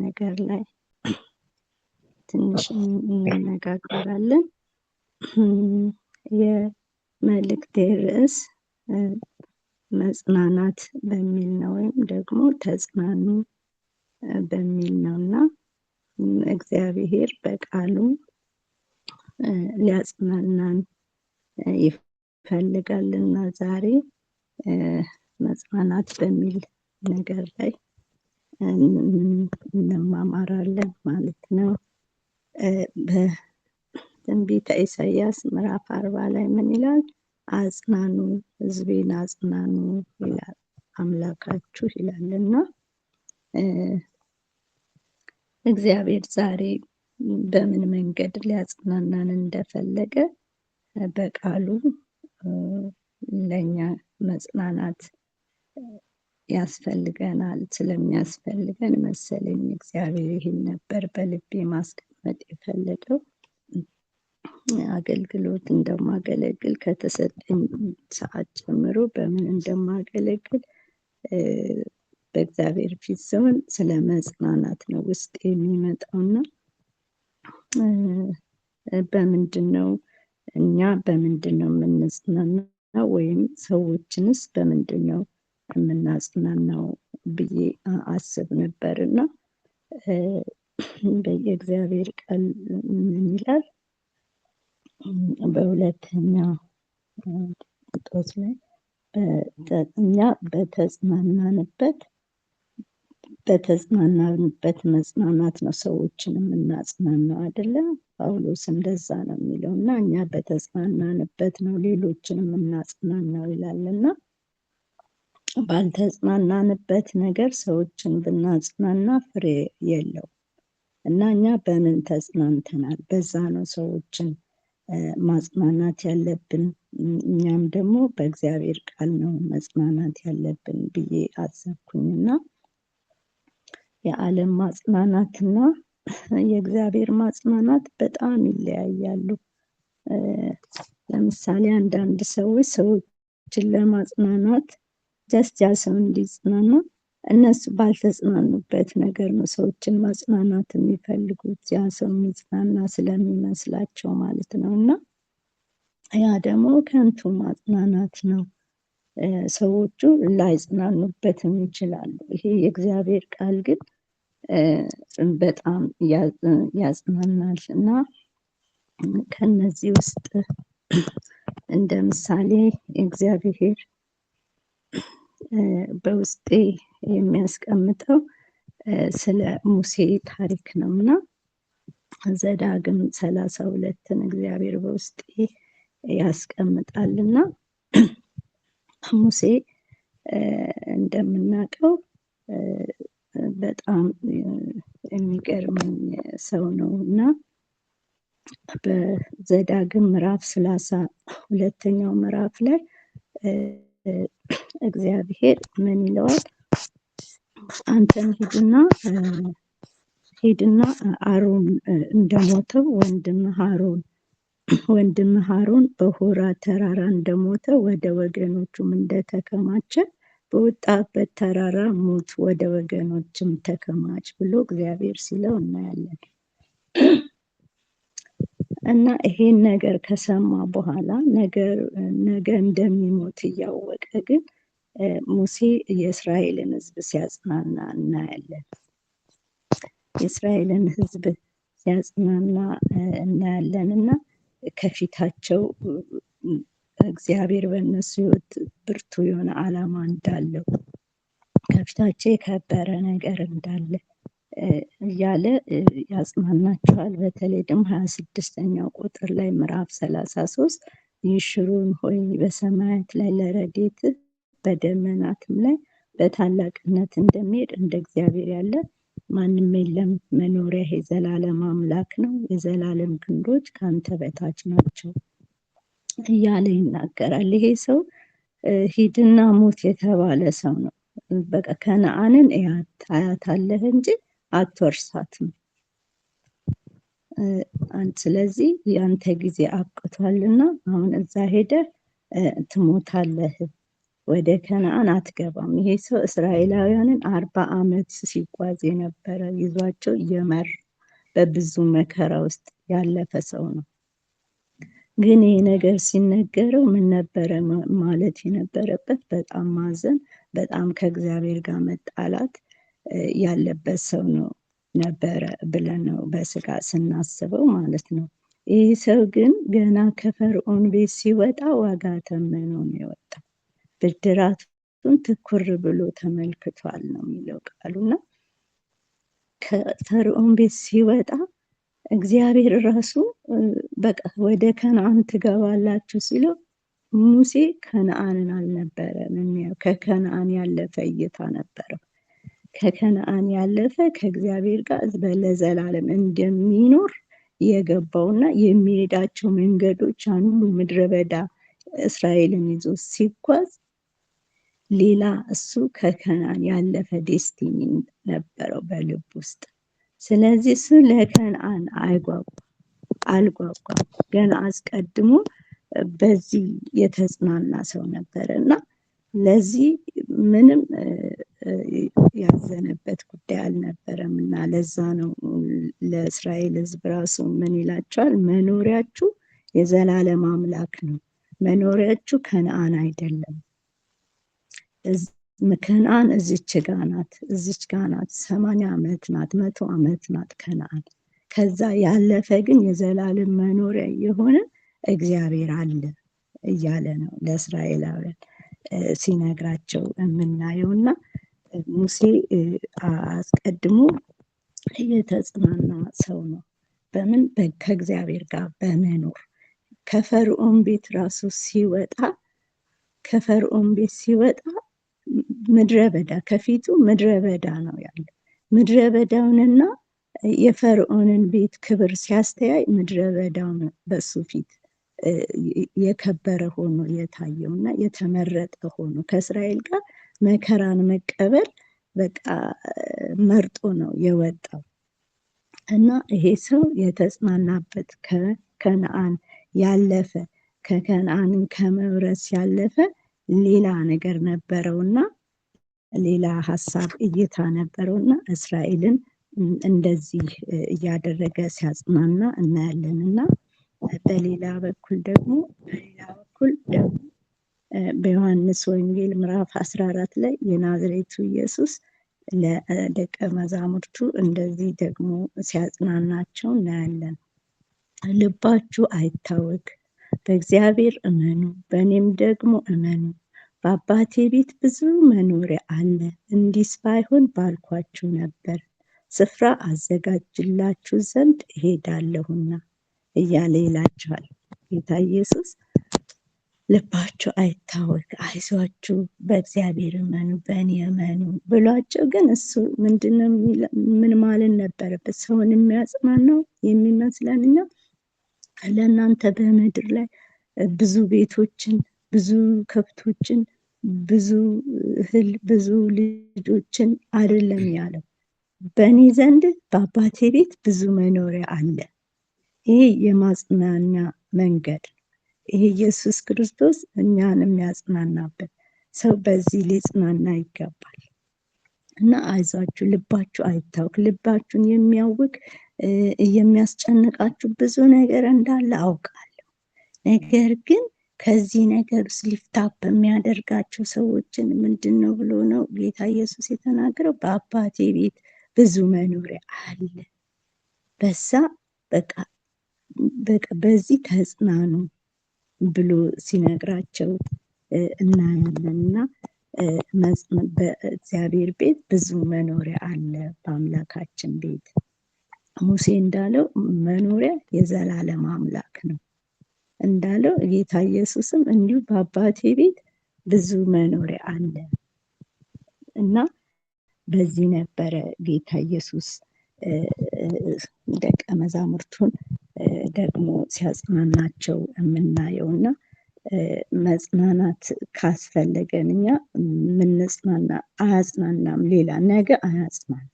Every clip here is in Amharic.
ነገር ላይ ትንሽ እንነጋገራለን። የመልእክቴ ርዕስ መጽናናት በሚል ነው፣ ወይም ደግሞ ተጽናኑ በሚል ነው እና እግዚአብሔር በቃሉ ሊያጽናናን ይፈልጋልና ዛሬ መጽናናት በሚል ነገር ላይ እንማማራለን ማለት ነው። በትንቢተ ኢሳይያስ ምዕራፍ 40 ላይ ምን ይላል? አጽናኑ፣ ሕዝቤን አጽናኑ ይላል አምላካችሁ ይላልና እግዚአብሔር ዛሬ በምን መንገድ ሊያጽናናን እንደፈለገ በቃሉ ለእኛ መጽናናት ያስፈልገናል። ስለሚያስፈልገን መሰለኝ እግዚአብሔር ይህን ነበር በልቤ ማስቀመጥ የፈለገው። አገልግሎት እንደማገለግል ከተሰጠኝ ሰዓት ጀምሮ በምን እንደማገለግል በእግዚአብሔር ፊት ሲሆን ስለ መጽናናት ነው ውስጥ የሚመጣውና በምንድን ነው እኛ በምንድን ነው የምንጽናናው፣ ወይም ሰዎችንስ በምንድን ነው የምናጽናናው ብዬ አስብ ነበርና በየእግዚአብሔር ቃል ምን ይላል? በሁለተኛ ጴጥሮስ ላይ እኛ በተጽናናንበት መጽናናት ነው ሰዎችን የምናጽናናው አይደለም? ጳውሎስ እንደዛ ነው የሚለው እና እኛ በተጽናናንበት ነው ሌሎችን የምናጽናናው ይላልና ባልተጽናናንበት ነገር ሰዎችን ብናጽናና ፍሬ የለው እና እኛ በምን ተጽናንተናል? በዛ ነው ሰዎችን ማጽናናት ያለብን። እኛም ደግሞ በእግዚአብሔር ቃል ነው መጽናናት ያለብን ብዬ አሰብኩኝና የዓለም ማጽናናትና የእግዚአብሔር ማጽናናት በጣም ይለያያሉ። ለምሳሌ አንዳንድ ሰዎችን ለማጽናናት ያ ሰው እንዲጽናና እነሱ ባልተጽናኑበት ነገር ነው ሰዎችን ማጽናናት የሚፈልጉት፣ ያ ሰው የሚጽናና ስለሚመስላቸው ማለት ነው። እና ያ ደግሞ ከንቱ ማጽናናት ነው። ሰዎቹ ላይጽናኑበትም ይችላሉ። ይሄ የእግዚአብሔር ቃል ግን በጣም ያጽናናል እና ከነዚህ ውስጥ እንደ ምሳሌ እግዚአብሔር በውስጤ የሚያስቀምጠው ስለ ሙሴ ታሪክ ነው እና ዘዳግም 32ን እግዚአብሔር በውስጤ ያስቀምጣልና ሙሴ እንደምናውቀው በጣም የሚገርመኝ ሰው ነው እና በዘዳግም ምዕራፍ 32ኛው ምዕራፍ ላይ እግዚአብሔር ምን ይለዋል? አንተም ሂድና አሮን እንደሞተው ወንድምህ አሮን በሆራ ተራራ እንደሞተ ወደ ወገኖቹም እንደተከማቸ በወጣበት ተራራ ሞት፣ ወደ ወገኖችም ተከማች ብሎ እግዚአብሔር ሲለው እናያለን። እና ይሄን ነገር ከሰማ በኋላ ነገ እንደሚሞት እያወቀ ግን ሙሴ የእስራኤልን ሕዝብ ሲያጽናና እናያለን። የእስራኤልን ሕዝብ ሲያጽናና እናያለን እና ከፊታቸው እግዚአብሔር በእነሱ ሕይወት ብርቱ የሆነ ዓላማ እንዳለው፣ ከፊታቸው የከበረ ነገር እንዳለ እያለ ያጽናናቸዋል። በተለይ ደግሞ 26ኛው ቁጥር ላይ ምዕራፍ 33 ይሽሩን ሆይ በሰማያት ላይ ለረድኤት በደመናትም ላይ በታላቅነት እንደሚሄድ እንደ እግዚአብሔር ያለ ማንም የለም። መኖሪያ የዘላለም አምላክ ነው፣ የዘላለም ክንዶች ከአንተ በታች ናቸው እያለ ይናገራል። ይሄ ሰው ሂድና ሞት የተባለ ሰው ነው። በቃ ከነዓንን ታያታለህ እንጂ አትወርሳትም። ስለዚህ ያንተ ጊዜ አብቅቷልና አሁን እዛ ሄደህ ትሞታለህ ወደ ከነዓን አትገባም። ይሄ ሰው እስራኤላውያንን 40 ዓመት ሲጓዝ የነበረ ይዟቸው እየመራ በብዙ መከራ ውስጥ ያለፈ ሰው ነው። ግን ይህ ነገር ሲነገረው ምን ነበረ ማለት የነበረበት? በጣም ማዘን፣ በጣም ከእግዚአብሔር ጋር መጣላት ያለበት ሰው ነው ነበረ ብለን ነው በስጋ ስናስበው ማለት ነው። ይህ ሰው ግን ገና ከፈርዖን ቤት ሲወጣ ዋጋ ተመኖ ነው የወጣው። ብድራቱን ትኩር ብሎ ተመልክቷል ነው የሚለው ቃሉና ከፈርዖን ቤት ሲወጣ እግዚአብሔር ራሱ በቃ ወደ ከነዓን ትገባላችሁ ሲለው ሙሴ ከነዓንን አልነበረም የሚያው፣ ከከነዓን ያለፈ እይታ ነበረው። ከከነዓን ያለፈ ከእግዚአብሔር ጋር ለዘላለም እንደሚኖር የገባውና የሚሄዳቸው መንገዶች አንዱ ምድረ በዳ እስራኤልን ይዞ ሲጓዝ ሌላ እሱ ከከነዓን ያለፈ ዴስቲኒ ነበረው በልብ ውስጥ። ስለዚህ እሱ ለከነዓን አልጓጓም። ገና አስቀድሞ በዚህ የተጽናና ሰው ነበረ እና ለዚህ ምንም ያዘነበት ጉዳይ አልነበረም እና ለዛ ነው ለእስራኤል ሕዝብ ራሱ ምን ይላቸዋል? መኖሪያችሁ የዘላለም አምላክ ነው፣ መኖሪያችሁ ከነዓን አይደለም። ከነዓን እዚች ጋ ናት፣ እዚች ጋ ናት፣ 80 ዓመት ናት፣ 100 ዓመት ናት ከነዓን። ከዛ ያለፈ ግን የዘላለም መኖሪያ የሆነ እግዚአብሔር አለ እያለ ነው ለእስራኤላውያን ሲነግራቸው የምናየውና ሙሴ አስቀድሞ የተጽናና ሰው ነው። በምን? ከእግዚአብሔር ጋር በመኖር ከፈርዖን ቤት ራሱ ሲወጣ ከፈርዖን ቤት ሲወጣ ምድረ በዳ ከፊቱ ምድረ በዳ ነው ያለ። ምድረ በዳውንና የፈርዖንን ቤት ክብር ሲያስተያይ ምድረ በዳውን በሱ ፊት የከበረ ሆኖ የታየው እና የተመረጠ ሆኖ ከእስራኤል ጋር መከራን መቀበል በቃ መርጦ ነው የወጣው እና ይሄ ሰው የተጽናናበት ከከነዓን ያለፈ ከከነዓንን ከመውረስ ያለፈ ሌላ ነገር ነበረውና ሌላ ሀሳብ እይታ ነበረውና እስራኤልን እንደዚህ እያደረገ ሲያጽናና እናያለን እና በሌላ በኩል ደግሞ በዮሐንስ ወንጌል ምዕራፍ 14 ላይ የናዝሬቱ ኢየሱስ ለደቀ መዛሙርቱ እንደዚህ ደግሞ ሲያጽናናቸው እናያለን። ልባችሁ አይታወክ፣ በእግዚአብሔር እመኑ፣ በእኔም ደግሞ እመኑ። በአባቴ ቤት ብዙ መኖሪያ አለ፣ እንዲስ ባይሆን ባልኳችሁ ነበር። ስፍራ አዘጋጅላችሁ ዘንድ እሄዳለሁና እያለ ይላቸዋል ጌታ ኢየሱስ። ልባችሁ አይታወክ፣ አይዟችሁ፣ በእግዚአብሔር እመኑ፣ በእኔ እመኑ ብሏቸው፣ ግን እሱ ምንድነው ምን ማለት ነበረበት? ሰውን የሚያጽናናው የሚመስለን እኛ ለእናንተ በምድር ላይ ብዙ ቤቶችን፣ ብዙ ከብቶችን፣ ብዙ እህል፣ ብዙ ልጆችን አይደለም ያለው። በእኔ ዘንድ በአባቴ ቤት ብዙ መኖሪያ አለ። ይሄ የማጽናኛ መንገድ፣ ይሄ ኢየሱስ ክርስቶስ እኛን የሚያጽናናበት ሰው በዚህ ሊጽናና ይገባል እና አይዟችሁ፣ ልባችሁ አይታወክ። ልባችሁን የሚያውክ የሚያስጨንቃችሁ ብዙ ነገር እንዳለ አውቃለሁ። ነገር ግን ከዚህ ነገር ውስጥ ሊፍታፕ የሚያደርጋቸው ሰዎችን ምንድን ነው ብሎ ነው ጌታ ኢየሱስ የተናገረው? በአባቴ ቤት ብዙ መኖሪያ አለ። በዛ በቃ በዚህ ተጽናኑ ብሎ ሲነግራቸው እናያለን እና በእግዚአብሔር ቤት ብዙ መኖሪያ አለ። በአምላካችን ቤት ሙሴ እንዳለው መኖሪያ የዘላለም አምላክ ነው እንዳለው ጌታ ኢየሱስም እንዲሁ በአባቴ ቤት ብዙ መኖሪያ አለ እና በዚህ ነበረ ጌታ ኢየሱስ ደቀ መዛሙርቱን ደግሞ ሲያጽናናቸው የምናየውና መጽናናት ካስፈለገን እኛ ምንጽናና አያጽናናም። ሌላ ነገ አያጽናናም።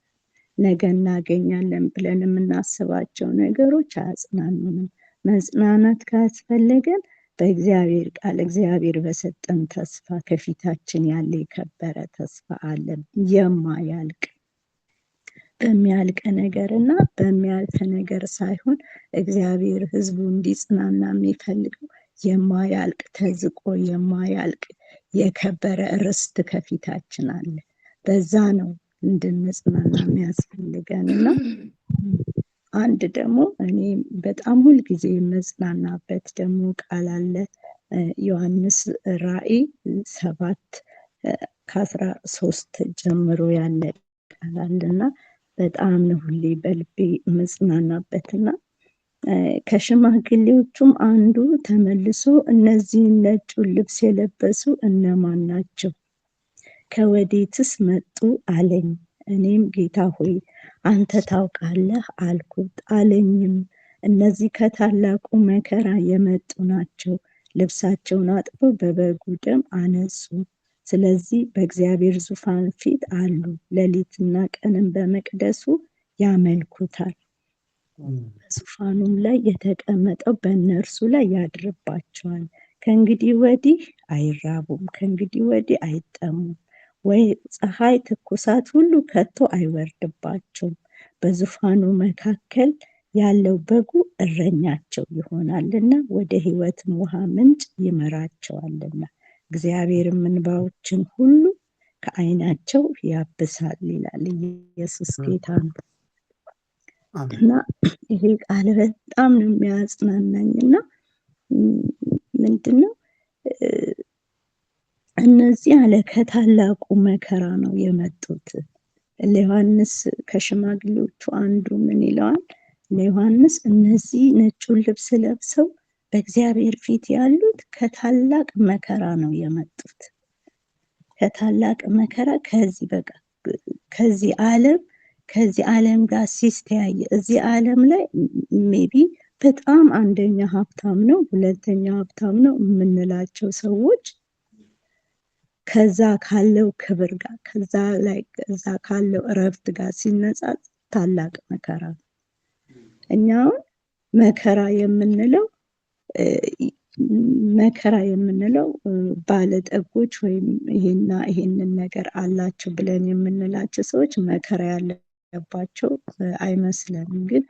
ነገ እናገኛለን ብለን የምናስባቸው ነገሮች አያጽናኑንም። መጽናናት ካስፈለገን በእግዚአብሔር ቃል እግዚአብሔር በሰጠን ተስፋ ከፊታችን ያለ የከበረ ተስፋ አለ። የማያልቅ በሚያልቅ ነገር እና በሚያልፍ ነገር ሳይሆን እግዚአብሔር ሕዝቡ እንዲጽናና የሚፈልገው የማያልቅ ተዝቆ የማያልቅ የከበረ ርስት ከፊታችን አለ። በዛ ነው እንድንጽናና የሚያስፈልገን እና አንድ ደግሞ እኔ በጣም ሁልጊዜ የመጽናናበት ደግሞ ቃል አለ። ዮሐንስ ራእይ 7:13 ጀምሮ ያለ ቃል አለና በጣም ነው ሁሌ በልቤ መጽናናበትና ከሽማግሌዎቹም አንዱ ተመልሶ እነዚህን ነጩን ልብስ የለበሱ እነማን ናቸው? ከወዴትስ መጡ አለኝ። እኔም ጌታ ሆይ አንተ ታውቃለህ አልኩት። አለኝም እነዚህ ከታላቁ መከራ የመጡ ናቸው። ልብሳቸውን አጥበው በበጉ ደም አነጹ። ስለዚህ በእግዚአብሔር ዙፋን ፊት አሉ። ሌሊትና ቀንም በመቅደሱ ያመልኩታል። በዙፋኑም ላይ የተቀመጠው በእነርሱ ላይ ያድርባቸዋል። ከእንግዲህ ወዲህ አይራቡም፣ ከእንግዲህ ወዲህ አይጠሙም፣ ወይ ፀሐይ ትኩሳት ሁሉ ከቶ አይወርድባቸውም። በዙፋኑ መካከል ያለው በጉ እረኛቸው ይሆናልና ወደ ሕይወትም ውሃ ምንጭ ይመራቸዋልና እግዚአብሔርም እንባዎችን ሁሉ ከዓይናቸው ያብሳል ይላል። ኢየሱስ ጌታ ነው እና ይሄ ቃል በጣም ነው የሚያጽናናኝ እና ምንድነው እነዚህ አለ ከታላቁ መከራ ነው የመጡት። ለዮሐንስ ከሽማግሌዎቹ አንዱ ምን ይለዋል? ለዮሐንስ እነዚህ ነጩን ልብስ ለብሰው በእግዚአብሔር ፊት ያሉት ከታላቅ መከራ ነው የመጡት። ከታላቅ መከራ ከዚህ ዓለም ጋር ሲስተያይ እዚህ ዓለም ላይ ሜቢ በጣም አንደኛ ሀብታም ነው፣ ሁለተኛ ሀብታም ነው የምንላቸው ሰዎች ከዛ ካለው ክብር ጋር ከዛ ካለው እረፍት ጋር ሲነጻጽ ታላቅ መከራ ነው። እኛውን መከራ የምንለው ባለጠጎች ወይም ይሄንን ነገር አላቸው ብለን የምንላቸው ሰዎች መከራ ያለባቸው አይመስለንም። ግን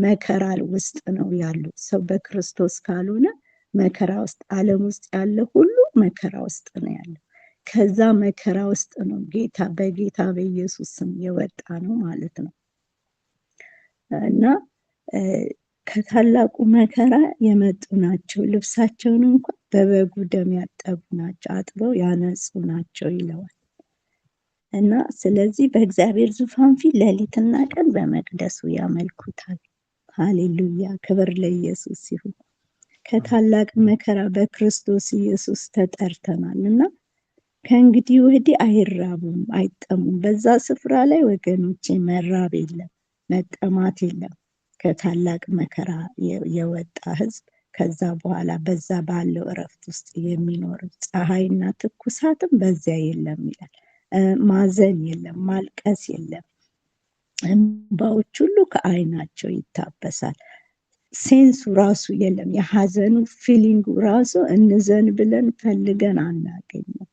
መከራ ውስጥ ነው ያሉት። ሰው በክርስቶስ ካልሆነ መከራ ውስጥ ዓለም ውስጥ ያለ ሁሉ መከራ ውስጥ ነው ያለው። ከዛ መከራ ውስጥ ነው በጌታ በኢየሱስ ስም የወጣ ነው ማለት ነው እና ከታላቁ መከራ የመጡ ናቸው። ልብሳቸውን እንኳን በበጉ ደም ያጠቡ ናቸው፣ አጥበው ያነጹ ናቸው ይለዋል እና ስለዚህ በእግዚአብሔር ዙፋን ፊት ሌሊትና ቀን በመቅደሱ ያመልኩታል። ሃሌሉያ! ክብር ለኢየሱስ ይሁን። ከታላቅ መከራ በክርስቶስ ኢየሱስ ተጠርተናል እና ከእንግዲህ ወዲህ አይራቡም፣ አይጠሙም። በዛ ስፍራ ላይ ወገኖቼ መራብ የለም፣ መጠማት የለም። ከታላቅ መከራ የወጣ ሕዝብ ከዛ በኋላ በዛ ባለው እረፍት ውስጥ የሚኖር ፀሐይና ትኩሳትም በዚያ የለም ይላል። ማዘን የለም፣ ማልቀስ የለም። እንባዎች ሁሉ ከዓይናቸው ይታበሳል። ሴንሱ ራሱ የለም። የሐዘኑ ፊሊንጉ ራሱ እንዘን ብለን ፈልገን አናገኘው።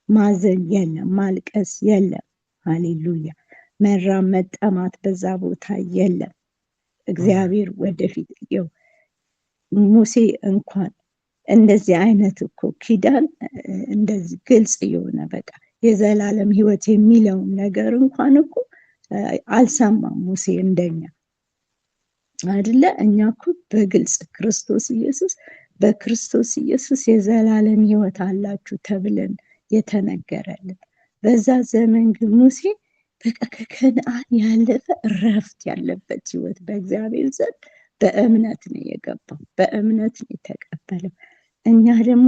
ማዘን የለም፣ ማልቀስ የለም። ሃሌሉያ! መራብ መጠማት በዛ ቦታ የለም። እግዚአብሔር ወደፊት ሙሴ እንኳን እንደዚህ አይነት እኮ ኪዳን እንደዚህ ግልጽ የሆነ በቃ የዘላለም ሕይወት የሚለውን ነገር እንኳን እኮ አልሰማም ሙሴ እንደኛ አይደለ? እኛ እኮ በግልጽ በክርስቶስ ኢየሱስ የዘላለም ሕይወት አላችሁ ተብለን የተነገረልን። በዛ ዘመን ግን ሙሴ በቃ ከከነዓን ያለፈ እረፍት ያለበት ሕይወት በእግዚአብሔር ዘንድ በእምነት ነው የገባው፣ በእምነት ነው የተቀበለው። እኛ ደግሞ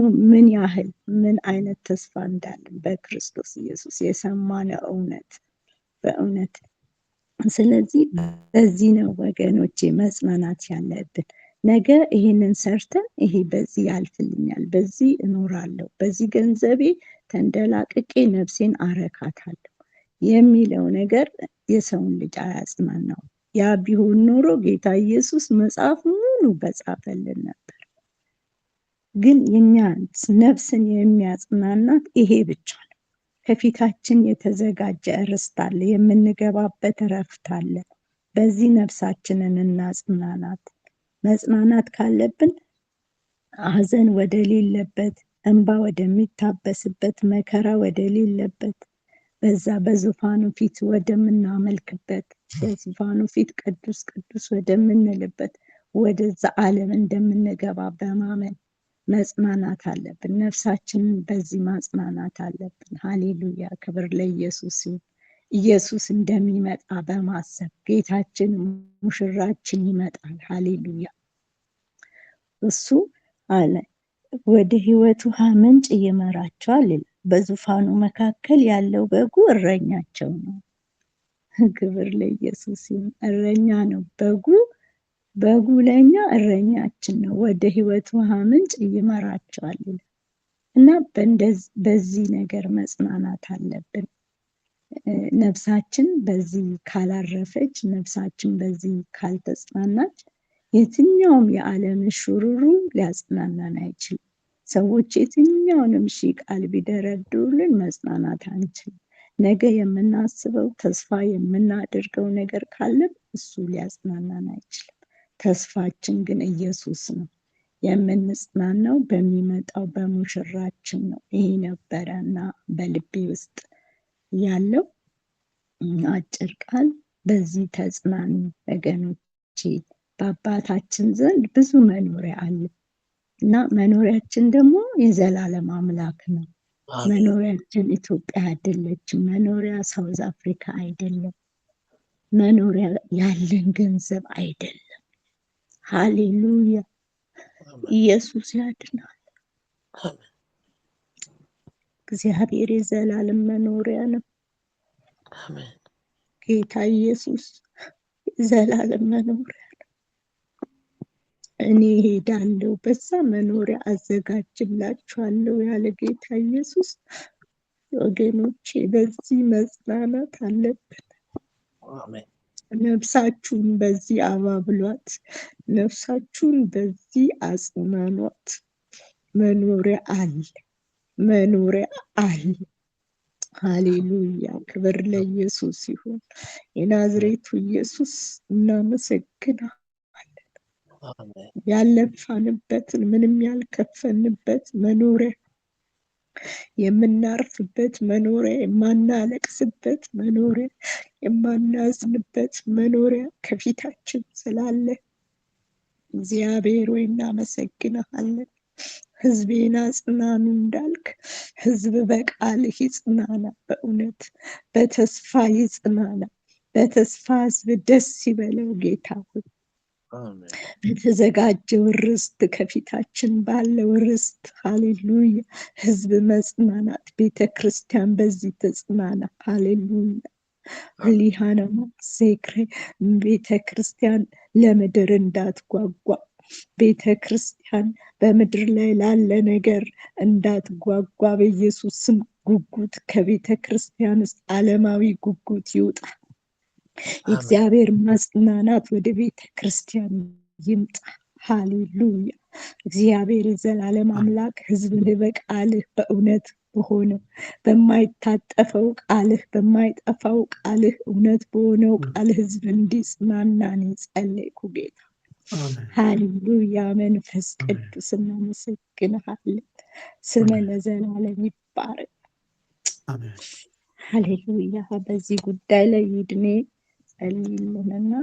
ምን አይነት ተስፋ እንዳለን በክርስቶስ ኢየሱስ የሰማነው እውነት በእውነት። ስለዚህ በዚህ ነው ወገኖቼ መጽናናት ያለብን። ነገ ይሄንን ሰርተን በዚህ ያልፍልኛል፣ በዚህ እኖራለሁ፣ በዚህ ገንዘቤ ተንደላቅቄ ነፍሴን አረካታለሁ የሚለው ነገር የሰውን ልጅ አያጽናናው። ያ ቢሆን ኖሮ ጌታ ኢየሱስ መጽሐፍ ሙሉ በጻፈልን ነበር። ግን የኛ ነፍስን የሚያጽናናት ይሄ ብቻ ነው። ከፊታችን የተዘጋጀ ርስት አለ፣ የምንገባበት እረፍት አለ። በዚህ ነፍሳችንን እናጽናናት። መጽናናት ካለብን ሐዘን ወደሌለበት፣ እንባ ወደሚታበስበት፣ መከራ ወደሌለበት በዛ በዙፋኑ ፊት ወደምናመልክበት፣ በዙፋኑ ፊት ቅዱስ ቅዱስ ወደምንልበት ወደዛ ዓለም እንደምንገባ በማመን መጽናናት አለብን። ነፍሳችንን በዚህ ማጽናናት አለብን። ሃሌሉያ! ክብር ለኢየሱስ ይሁን። ኢየሱስ እንደሚመጣ በማሰብ ጌታችን ሙሽራችን ይመጣል። ሃሌሉያ! እሱ አለ ወደ ሕይወት ውሃ ምንጭ ይመራቸዋል ይላል። በዙፋኑ መካከል ያለው በጉ እረኛቸው ነው። ክብር ለኢየሱስ ይሁን። እረኛ ነው በጉ። በጉ ለኛ እረኛችን ነው። ወደ ሕይወት ውሃ ምንጭ ይመራቸዋል ይላል እና በዚህ ነገር መጽናናት አለብን። ነፍሳችን በዚህ ካላረፈች፣ ነፍሳችን በዚህ ካልተጽናናች የትኛውም የዓለም ሹሩሩ ሊያጽናናን አይችልም። ሰዎች የትኛውንም ሺህ ቃል ቢደረድሩልን መጽናናት አንችልም። ነገ የምናስበው ተስፋ የምናደርገው ነገር ካለም እሱ ሊያጽናናን አይችልም። ተስፋችን ግን ኢየሱስ ነው። የምንጽናናው በሚመጣው በሙሽራችን ነው። ይሄ ነበረ እና በልቤ ውስጥ ያለው አጭር ቃል። በዚህ ተጽናኑ ወገኖቼ። በአባታችን ዘንድ ብዙ መኖሪያ አለ እና መኖሪያችን ደግሞ የዘላለም አምላክ ነው። መኖሪያችን ኢትዮጵያ አይደለችም። መኖሪያ ሳውዝ አፍሪካ አይደለም። መኖሪያ ያለን ገንዘብ አይደለም። ሃሌሉያ! ኢየሱስ ያድናል። እግዚአብሔር የዘላለም መኖሪያ ነው። ጌታ ኢየሱስ የዘላለም መኖሪያ ነው። እኔ ሄዳለሁ በዛ መኖሪያ አዘጋጅላችኋለሁ ያለ ጌታ ኢየሱስ ወገኖቼ፣ በዚህ መጽናናት አለብን። ነፍሳችሁን በዚህ አባብሏት፣ ነፍሳችሁን በዚህ አጽናኗት። መኖሪያ አለ፣ መኖሪያ አለ። ሃሌሉያ! ክብር ለኢየሱስ ይሁን። የናዝሬቱ ኢየሱስ እናመሰግናለን። ያለፋንበትን ምንም ያልከፈንበት መኖሪያ፣ የምናርፍበት መኖሪያ፣ የማናለቅስበት መኖሪያ፣ የማናዝንበት መኖሪያ ከፊታችን ስላለ እግዚአብሔር ሆይ እናመሰግናለን። ሕዝቤን አጽናኑ እንዳልክ ሕዝብ በቃልህ ይጽናና። በእውነት በተስፋ ይጽናና። በተስፋ ሕዝብ ደስ ይበለው ጌታ ሆይ። በተዘጋጀው ርስት፣ ከፊታችን ባለው ርስት ሃሌሉያ፣ ሕዝብ መጽናናት፣ ቤተ ክርስቲያን በዚህ ተጽናና። ሃሌሉያ ሊሃነማ ዜክሬ ቤተ ክርስቲያን ለምድር እንዳትጓጓ፣ ቤተ ክርስቲያን በምድር ላይ ላለ ነገር እንዳትጓጓ በኢየሱስ ስም ጉጉት ከቤተ ክርስቲያን ውስጥ ዓለማዊ ጉጉት ይውጣ። እግዚአብሔር ማጽናናት ወደ ቤተ ክርስቲያን ይምጣ። ሃሌሉያ! እግዚአብሔር የዘላለም አምላክ ሕዝብህ በቃልህ በእውነት በሆነው በማይታጠፈው ቃልህ በማይጠፋው ቃልህ እውነት በሆነው ቃልህ ሕዝብ እንዲጽናና ነው የጸለይኩ ጌታ። ሃሌሉያ! መንፈስ ቅዱስ እናመሰግንሃለን። ስም ለዘላለም ይባረክ። ሃሌሉያ! በዚህ ጉዳይ ላይ ይድኔ ጸልይልንና